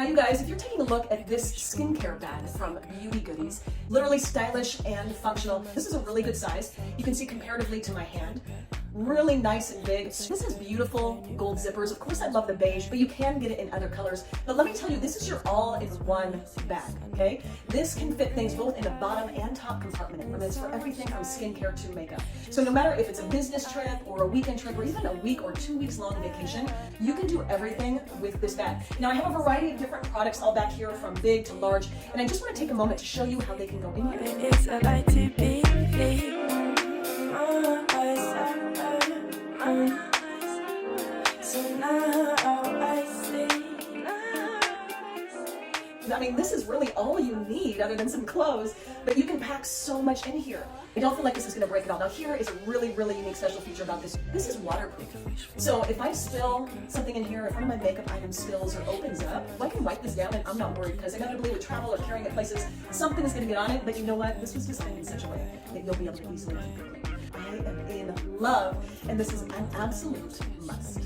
Hi you guys, if you're taking a look at this skincare bag from Beauty Goodies, literally stylish and functional, this is a really good size. You can see comparatively to my hand, really nice and big. This has beautiful gold zippers. Of course I love the beige, but you can get it in other colors. But let me tell you, this is your all-in-one bag, okay? This can fit things both in the bottom and top compartment. It remains for everything from skincare to makeup. So no matter if it's a business trip or a weekend trip or even a week or 2 weeks long vacation, you can do everything with this bag. Now I have a variety of different products all back here from big to large, and I just want to take a moment to show you how they can go in here. It's a light to be so now I see. I mean, this is really all you need other than some clothes, but you can pack so much in here. I don't feel like this is going to break it all. Now here is a really, really unique special feature about this. This is waterproof. So if I spill something in here, if one of my makeup items spills or opens up, I can wipe this down and I'm not worried, because inevitably with travel or carrying it places, something is going to get on it. But you know what? This was designed in such a way that you'll be able to easily keep it clean. I am in love, and this is an absolute must.